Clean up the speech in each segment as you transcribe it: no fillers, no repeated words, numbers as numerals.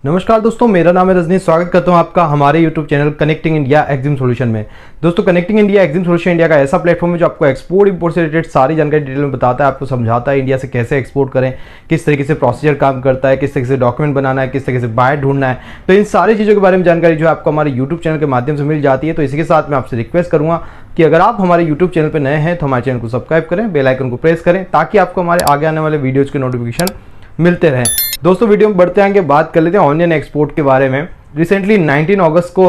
नमस्कार दोस्तों, मेरा नाम है रजनी। स्वागत करता हूं आपका हमारे YouTube channel connecting India Exim solution में। दोस्तों, connecting India Exim solution India का ऐसा प्लेटफॉर्म है जो आपको एक्सपोर्ट इंपोर्ट से रिलेटेड सारी जानकारी डिटेल में बताता है, आपको समझाता है इंडिया से कैसे एक्सपोर्ट करें, किस तरीके से प्रोसीजर काम करता है, किस तरीके से डॉक्यूमेंट बनाना है, किस तरीके से बायर ढूंढना है। तो इन सारी चीज़ों के बारे में जानकारी जो है आपको हमारे यूट्यूब चैनल के माध्यम से मिल जाती है। तो इसी के साथ मैं आपसे रिक्वेस्ट करूँगा कि अगर आप हमारे यूट्यूब चैनल पर नए हैं तो हमारे चैनल को सब्सक्राइब करें, बेल आइकन को प्रेस करें ताकि आपको हमारे आगे आने वाले वीडियोज़ के नोटिफिकेशन मिलते रहें। दोस्तों, वीडियो में बढ़ते आगे बात कर लेते हैं ऑनियन एक्सपोर्ट के बारे में। रिसेंटली 19 अगस्त को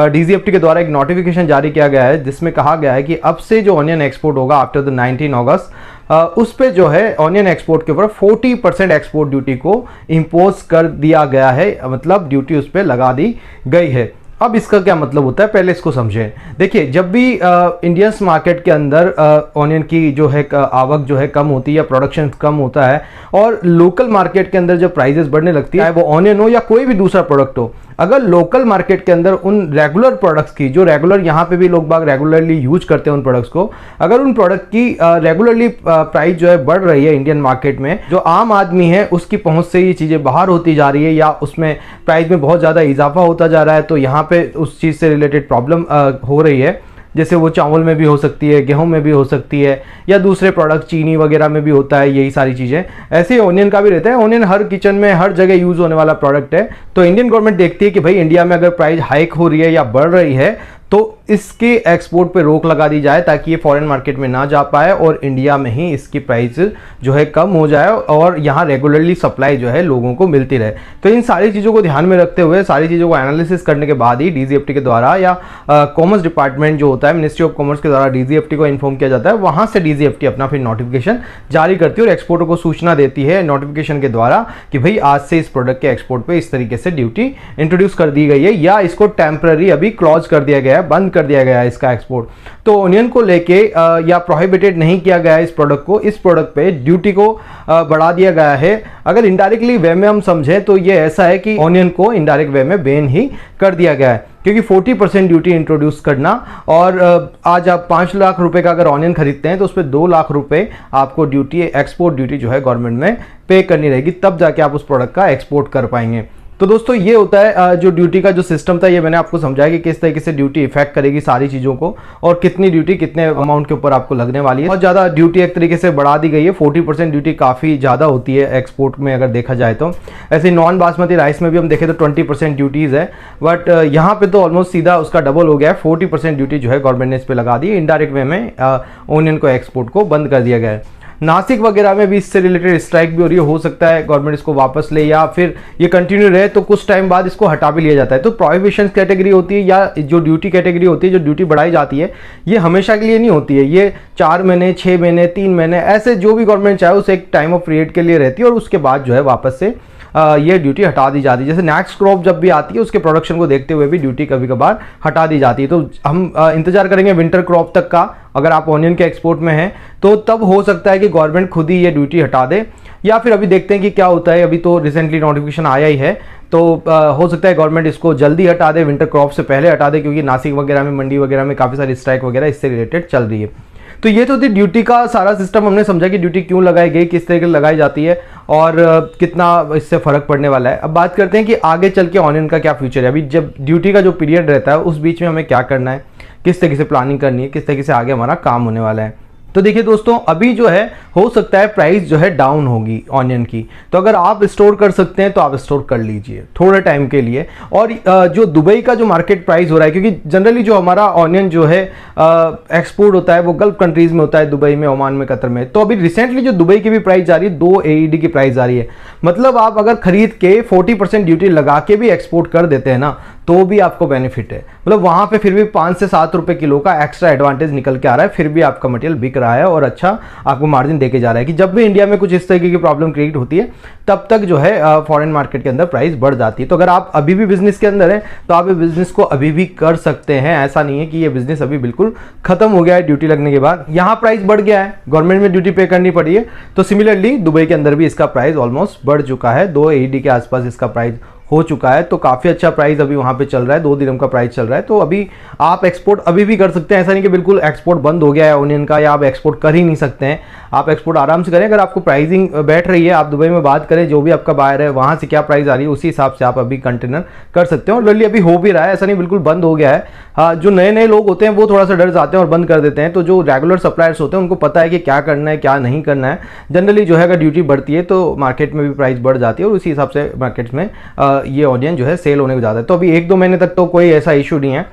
DGFT के द्वारा एक नोटिफिकेशन जारी किया गया है जिसमें कहा गया है कि अब से जो ऑनियन एक्सपोर्ट होगा आफ्टर द 19 अगस्त उस पे जो है ऑनियन एक्सपोर्ट के ऊपर 40% एक्सपोर्ट ड्यूटी को इम्पोज कर दिया गया है, मतलब ड्यूटी उस पर लगा दी गई है। अब इसका क्या मतलब होता है, पहले इसको समझें। देखिए, जब भी इंडियंस मार्केट के अंदर ऑनियन की जो है आवक जो है कम होती है या प्रोडक्शन कम होता है और लोकल मार्केट के अंदर जब प्राइसेस बढ़ने लगती है, वो ऑनियन हो या कोई भी दूसरा प्रोडक्ट हो, अगर लोकल मार्केट के अंदर उन रेगुलर प्रोडक्ट्स की जो रेगुलर यहाँ पे भी लोग बाग रेगुलरली यूज करते हैं उन प्रोडक्ट्स को, अगर उन प्रोडक्ट की रेगुलरली प्राइस जो है बढ़ रही है इंडियन मार्केट में, जो आम आदमी है उसकी पहुंच से ये चीज़ें बाहर होती जा रही है या उसमें प्राइस में बहुत ज़्यादा इजाफा होता जा रहा है, तो यहाँ पे उस चीज़ से रिलेटेड प्रॉब्लम हो रही है। जैसे वो चावल में भी हो सकती है, गेहूं में भी हो सकती है, या दूसरे प्रोडक्ट चीनी वगैरह में भी होता है, यही सारी चीज़ें। ऐसे ही ऑनियन का भी रहता है। ऑनियन हर किचन में हर जगह यूज़ होने वाला प्रोडक्ट है। तो इंडियन गवर्नमेंट देखती है कि भाई इंडिया में अगर प्राइस हाइक हो रही है या बढ़ रही है तो इसके एक्सपोर्ट पे रोक लगा दी जाए ताकि ये फॉरेन मार्केट में ना जा पाए और इंडिया में ही इसकी प्राइस जो है कम हो जाए और यहाँ रेगुलरली सप्लाई जो है लोगों को मिलती रहे। तो इन सारी चीज़ों को ध्यान में रखते हुए, सारी चीज़ों को एनालिसिस करने के बाद ही DGFT के द्वारा या कॉमर्स डिपार्टमेंट जो होता है, मिनिस्ट्री ऑफ कॉमर्स के द्वारा DGFT को इन्फॉर्म किया जाता है। वहाँ से DGFT अपना फिर नोटिफिकेशन जारी करती है और एक्सपोर्टर को सूचना देती है नोटिफिकेशन के द्वारा कि भाई आज से इस प्रोडक्ट के एक्सपोर्ट पर इस तरीके से ड्यूटी इंट्रोड्यूस कर दी गई है या इसको टेम्पररी अभी क्लॉज कर दिया गया है, बंद कर दिया गया है इसका एक्सपोर्ट। तो ऑनियन को लेके या प्रोहिबिटेड नहीं किया गया है इस प्रोडक्ट को, इस प्रोडक्ट पे ड्यूटी को बढ़ा दिया गया है। अगर इनडायरेक्टली वे में हम समझें तो ये ऐसा है कि ऑनियन को इनडायरेक्ट वे में बैन ही कर दिया गया है, क्योंकि 40% ड्यूटी इंट्रोड्यूस करना और आज आप 5 लाख रुपए का अगर ऑनियन खरीदते हैं तो उस पर 2 लाख रुपए आपको ड्यूटी, एक्सपोर्ट ड्यूटी जो है गवर्नमेंट में पे करनी रहेगी, तब जाके आप उस प्रोडक्ट का एक्सपोर्ट कर पाएंगे। तो दोस्तों, ये होता है जो ड्यूटी का जो सिस्टम था, ये मैंने आपको समझाया कि किस तरीके से ड्यूटी इफेक्ट करेगी सारी चीज़ों को और कितनी ड्यूटी कितने अमाउंट के ऊपर आपको लगने वाली है। बहुत ज़्यादा ड्यूटी एक तरीके से बढ़ा दी गई है। 40% ड्यूटी काफ़ी ज़्यादा होती है एक्सपोर्ट में अगर देखा जाए तो। ऐसे नॉन बासमती राइस में भी हम देखें तो 20% ड्यूटीज़ है, बट यहाँ पे तो ऑलमोस्ट सीधा उसका डबल हो गया है। 40% ड्यूटी जो है गवर्नमेंट ने इस पर लगा दी है। इनडायरेक्ट वे में ऑनियन को एक्सपोर्ट को बंद कर दिया गया है। नासिक वगैरह में भी इससे रिलेटेड स्ट्राइक भी हो रही है, हो सकता है गवर्नमेंट इसको वापस ले या फिर ये कंटिन्यू रहे तो कुछ टाइम बाद इसको हटा भी लिया जाता है। तो प्रोहिबिशन कैटेगरी होती है या जो ड्यूटी कैटेगरी होती है, जो ड्यूटी बढ़ाई जाती है, ये हमेशा के लिए नहीं होती है। ये 4 महीने, 6 महीने, 3 महीने, ऐसे जो भी गवर्नमेंट चाहे उसे एक टाइम ऑफ पीरियड के लिए रहती है और उसके बाद जो है वापस से ये ड्यूटी हटा दी जाती है। जैसे नेक्स्ट क्रॉप जब भी आती है उसके प्रोडक्शन को देखते हुए भी ड्यूटी कभी कभार हटा दी जाती है। तो हम इंतजार करेंगे विंटर क्रॉप तक का। अगर आप ऑनियन के एक्सपोर्ट में हैं तो तब हो सकता है कि गवर्नमेंट खुद ही ये ड्यूटी हटा दे, या फिर अभी देखते हैं कि क्या होता है। अभी तो रिसेंटली नोटिफिकेशन आया ही है, तो हो सकता है गवर्नमेंट इसको जल्दी हटा दे, विंटर क्रॉप से पहले हटा दे, क्योंकि नासिक वगैरह में, मंडी वगैरह में काफ़ी सारी स्ट्राइक वगैरह इससे रिलेटेड चल रही है। तो ये तो थी ड्यूटी का सारा सिस्टम। हमने समझा कि ड्यूटी क्यों लगाई गई, किस तरीके से लगाई जाती है और कितना इससे फ़र्क पड़ने वाला है। अब बात करते हैं कि आगे चल के ऑनियन का क्या फ्यूचर है। अभी जब ड्यूटी का जो पीरियड रहता है उस बीच में हमें क्या करना है, किस तरीके से प्लानिंग करनी है, किस तरीके से आगे हमारा काम होने वाला है। तो देखिए दोस्तों, अभी जो है हो सकता है प्राइस जो है डाउन होगी ऑनियन की, तो अगर आप स्टोर कर सकते हैं तो आप स्टोर कर लीजिए थोड़े टाइम के लिए। और जो दुबई का जो मार्केट प्राइस हो रहा है, क्योंकि जनरली जो हमारा ऑनियन जो है एक्सपोर्ट होता है वो गल्फ कंट्रीज में होता है, दुबई में, ओमान में, कतर में। तो अभी रिसेंटली जो दुबई की भी प्राइस जा रही है, 2 AED की प्राइस जा रही है। मतलब आप अगर खरीद के 40% ड्यूटी लगा के भी एक्सपोर्ट कर देते हैं ना, तो भी आपको बेनिफिट है। मतलब वहाँ पे फिर भी 5 से 7 रुपए किलो का एक्स्ट्रा एडवांटेज निकल के आ रहा है, फिर भी आपका मटेरियल बिक रहा है और अच्छा आपको मार्जिन देके जा रहा है। कि जब भी इंडिया में कुछ इस तरीके की प्रॉब्लम क्रिएट होती है तब तक जो है फॉरेन मार्केट के अंदर प्राइस बढ़ जाती है। तो अगर आप अभी भी बिजनेस के अंदर है तो आप ये बिजनेस को अभी भी कर सकते हैं। ऐसा नहीं है कि ये बिजनेस अभी बिल्कुल खत्म हो गया है ड्यूटी लगने के बाद। यहाँ प्राइस बढ़ गया है, गवर्नमेंट में ड्यूटी पे करनी पड़ी है, तो सिमिलरली दुबई के अंदर भी इसका प्राइस ऑलमोस्ट बढ़ चुका है। 2 AED के आसपास इसका प्राइस हो चुका है, तो काफ़ी अच्छा प्राइस अभी वहाँ पे चल रहा है, 2 दिरहम का प्राइस चल रहा है। तो अभी आप एक्सपोर्ट अभी भी कर सकते हैं, ऐसा नहीं कि बिल्कुल एक्सपोर्ट बंद हो गया है ओनियन का या आप एक्सपोर्ट कर ही नहीं सकते हैं। आप एक्सपोर्ट आराम से करें, अगर आपको प्राइसिंग बैठ रही है, आप दुबई में बात करें जो भी आपका बायर है वहाँ से क्या प्राइस आ रही है उसी हिसाब से आप अभी कंटेनर कर सकते हैं। और जल्दी अभी हो भी रहा है, ऐसा नहीं बिल्कुल बंद हो गया है। हाँ, जो नए नए लोग होते हैं वो थोड़ा सा डर जाते हैं और बंद कर देते हैं, तो जो रेगुलर सप्लायर्स होते हैं उनको पता है कि क्या करना है क्या नहीं करना है। जनरली जो है अगर ड्यूटी बढ़ती है तो मार्केट में भी प्राइस बढ़ जाती है और उसी हिसाब से मार्केट्स में ये ऑनियन जो है सेल होने को जाता है। तो अभी 1-2 महीने तक तो कोई ऐसा इशू नहीं है।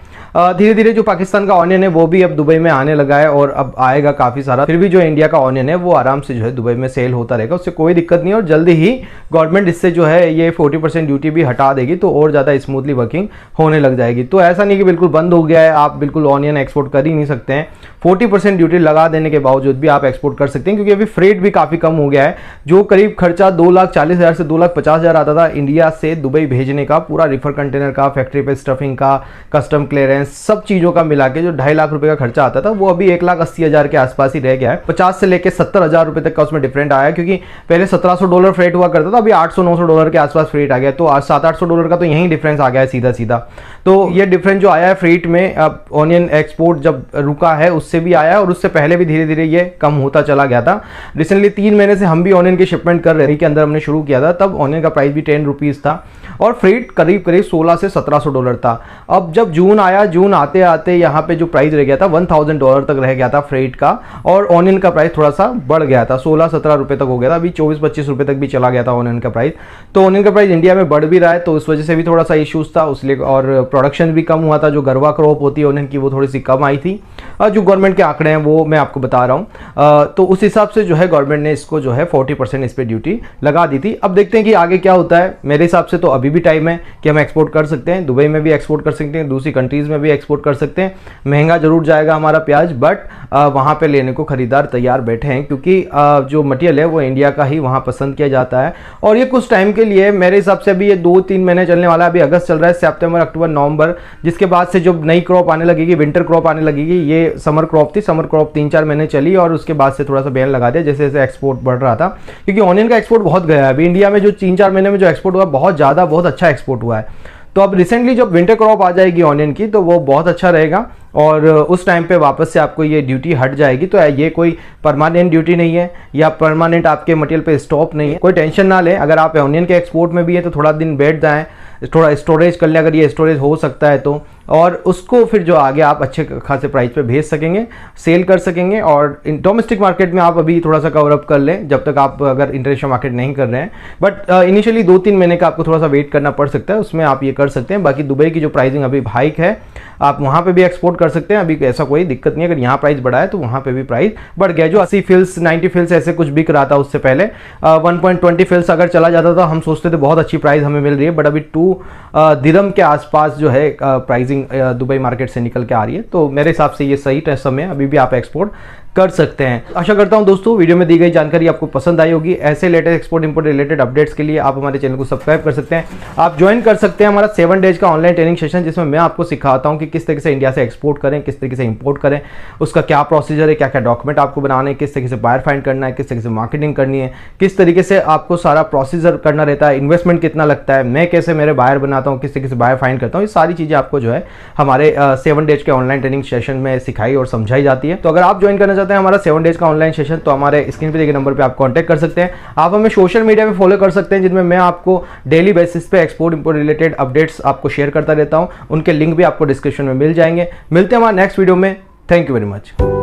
धीरे धीरे जो पाकिस्तान का ऑनियन है वो भी अब दुबई में आने लगा है और अब आएगा काफ़ी सारा। फिर भी जो इंडिया का ऑनियन है वो आराम से जो है दुबई में सेल होता रहेगा, उससे कोई दिक्कत नहीं है। और जल्दी ही गवर्नमेंट इससे जो है ये 40% ड्यूटी भी हटा देगी, तो और ज़्यादा स्मूथली वर्किंग होने लग जाएगी। तो ऐसा नहीं कि बिल्कुल बंद हो गया है, आप बिल्कुल ऑनियन एक्सपोर्ट कर ही नहीं सकते हैं। 40% ड्यूटी लगा देने के बावजूद भी आप एक्सपोर्ट कर सकते हैं, क्योंकि अभी फ्रेट भी काफ़ी कम हो गया है। जो करीब खर्चा 2,40,000 से 2,50,000 आता था इंडिया से दुबई भेजने का, पूरा रिफर कंटेनर का, फैक्ट्री पे स्टफिंग का, कस्टम क्लियरेंस, सब चीज़ों का मिला के जो 2.5 लाख रुपए का खर्चा आता था वो अभी 1,80,000 के आसपास ही रह गया है। 50 से लेकर 70,000 रुपए तक का उसमें डिफरेंट आया है, क्योंकि पहले $1,700 फ्रेट हुआ करता था, अभी $800-900 के आसपास फ्रेट आ गया। तो आज $700-800 का तो यही डिफरेंस आ गया है सीधा सीधा। तो ये डिफरेंस जो आया है फ्रेट में, अब ऑनियन एक्सपोर्ट जब रुका है उससे भी आया है और उससे पहले भी धीरे धीरे ये कम होता चला गया था। रिसेंटली 3 महीने से हम भी ऑनियन की शिपमेंट कर रहे थे, के अंदर हमने शुरू किया था, तब ऑनियन का प्राइस भी 10 रुपीज़ था और फ्रेट करीब करीब $1600 से $1700 था। अब जब जून आया, जून आते आते यहाँ पे जो प्राइस रह गया था $1,000 तक रह गया था फ्रेट का, और ऑनियन का प्राइस थोड़ा सा बढ़ गया था, 16-17 रुपए तक हो गया था। अभी 24-25 रुपए तक भी चला गया था ऑनियन का प्राइस। तो ऑनियन का प्राइस इंडिया में बढ़ भी रहा है, तो उस वजह से भी थोड़ा सा इश्यूज था उसलिए, और प्रोडक्शन भी कम हुआ था। जो गरवा क्रॉप होती है ऑनियन की वो थोड़ी सी कम आई थी, और जो गवर्नमेंट के आंकड़े हैं वो मैं आपको बता रहा हूँ। तो उस हिसाब से जो है गवर्नमेंट ने इसको जो है 40% इस पर ड्यूटी लगा दी थी। अब देखते हैं कि आगे क्या होता है। मेरे हिसाब से तो अभी भी टाइम है कि हम एक्सपोर्ट कर सकते हैं, दुबई में भी एक्सपोर्ट कर सकते हैं, दूसरी कंट्रीज में भी एक्सपोर्ट कर सकते हैं। महंगा जरूर जाएगा हमारा प्याज, बट वहाँ पे लेने को खरीदार तैयार बैठे हैं, क्योंकि जो मटेरियल है वो इंडिया का ही वहाँ पसंद किया जाता है। और ये कुछ टाइम के लिए, मेरे हिसाब से अभी ये 2-3 महीने चलने वाला है। अभी अगस्त चल रहा है, सितंबर, अक्टूबर, नवंबर, जिसके बाद से जो नई क्रॉप आने लगेगी, विंटर क्रॉप आने लगेगी। ये समर क्रॉप थी, समर क्रॉप 3-4 महीने चली और उसके बाद से थोड़ा सा बैन लगा दिया जैसे जैसे एक्सपोर्ट बढ़ रहा था, क्योंकि ऑनियन का एक्सपोर्ट बहुत गया है। अभी इंडिया में जो 3-4 महीने में जो एक्सपोर्ट हुआ बहुत ज़्यादा, बहुत अच्छा एक्सपोर्ट हुआ है। तो अब रिसेंटली जब विंटर क्रॉप आ जाएगी ऑनियन की तो वो बहुत अच्छा रहेगा, और उस टाइम पे वापस से आपको ये ड्यूटी हट जाएगी। तो ये कोई परमानेंट ड्यूटी नहीं है या परमानेंट आपके मटेरियल पे स्टॉप नहीं है, कोई टेंशन ना लें। अगर आप ऑनियन के एक्सपोर्ट में भी है तो थोड़ा दिन बैठ जाएं, थोड़ा स्टोरेज कर लें, अगर ये स्टोरेज हो सकता है तो, और उसको फिर जो आगे आप अच्छे खासे प्राइस पे भेज सकेंगे, सेल कर सकेंगे। और डोमेस्टिक मार्केट में आप अभी थोड़ा सा कवर अप कर लें जब तक आप अगर इंटरनेशनल मार्केट नहीं कर रहे हैं। बट इनिशियली 2-3 महीने का आपको थोड़ा सा वेट करना पड़ सकता है, उसमें आप ये कर सकते हैं। बाकी दुबई की जो प्राइसिंग अभी हाइक है, आप वहाँ पे भी एक्सपोर्ट कर सकते हैं, अभी ऐसा कोई दिक्कत नहीं है। अगर यहाँ प्राइस बढ़ा है तो वहाँ पे भी प्राइस बढ़ गया। जो 80 फिल्स 90 फिल्स ऐसे कुछ बिक रहा था उससे पहले, 1.20 फिल्स अगर चला जाता था, हम सोचते थे बहुत अच्छी प्राइस हमें मिल रही है, बट अभी 2 दिरहम के आसपास जो है प्राइसिंग दुबई मार्केट से निकल के आ रही है। तो मेरे हिसाब से ये सही समय है, अभी भी आप एक्सपोर्ट कर सकते हैं। आशा करता हूं दोस्तों वीडियो में दी गई जानकारी आपको पसंद आई होगी। ऐसे latest export import related updates के लिए आप हमारे चैनल को सब्सक्राइब कर सकते हैं। आप ज्वाइन कर सकते हैं हमारा 7 डेज का ऑनलाइन ट्रेनिंग सेशन, जिसमें मैं आपको सिखाता हूं कि किस तरीके से इंडिया से एक्सपोर्ट करें, किस तरीके से इंपोर्ट करें, उसका क्या प्रोसीजर है, क्या क्या डॉक्यूमेंट आपको बनाने हैं, किस तरीके से बायर फाइंड करना है, किस तरीके से मार्केटिंग करनी है, किस तरीके से आपको सारा प्रोसीजर करना रहता है, इन्वेस्टमेंट कितना लगता है, मैं कैसे मेरे बायर बनाता हूँ, किस तरीके से बायर फाइंड करता हूँ। ये सारी चीज़ें आपको जो है हमारे 7 डेज के ऑनलाइन ट्रेनिंग सेशन में सिखाई और समझाई जाती है। तो अगर आप ज्वाइन करना चाहते हैं हमारा 7 डेज का ऑनलाइन सेशन, तो हमारे स्क्रीन पे दिए गए नंबर पे आप कांटेक्ट कर सकते हैं। आप हमें सोशल मीडिया पे फॉलो कर सकते हैं, जिनमें मैं आपको डेली बेसिस पे एक्सपोर्ट इंपोर्ट रिलेटेड अपडेट्स आपको शेयर करता रहता हूं। उनके लिंक भी आपको डिस्क्रिप्शन में मिल जाएंगे। मिलते हैं हमारे नेक्स्ट वीडियो में। Thank you very much.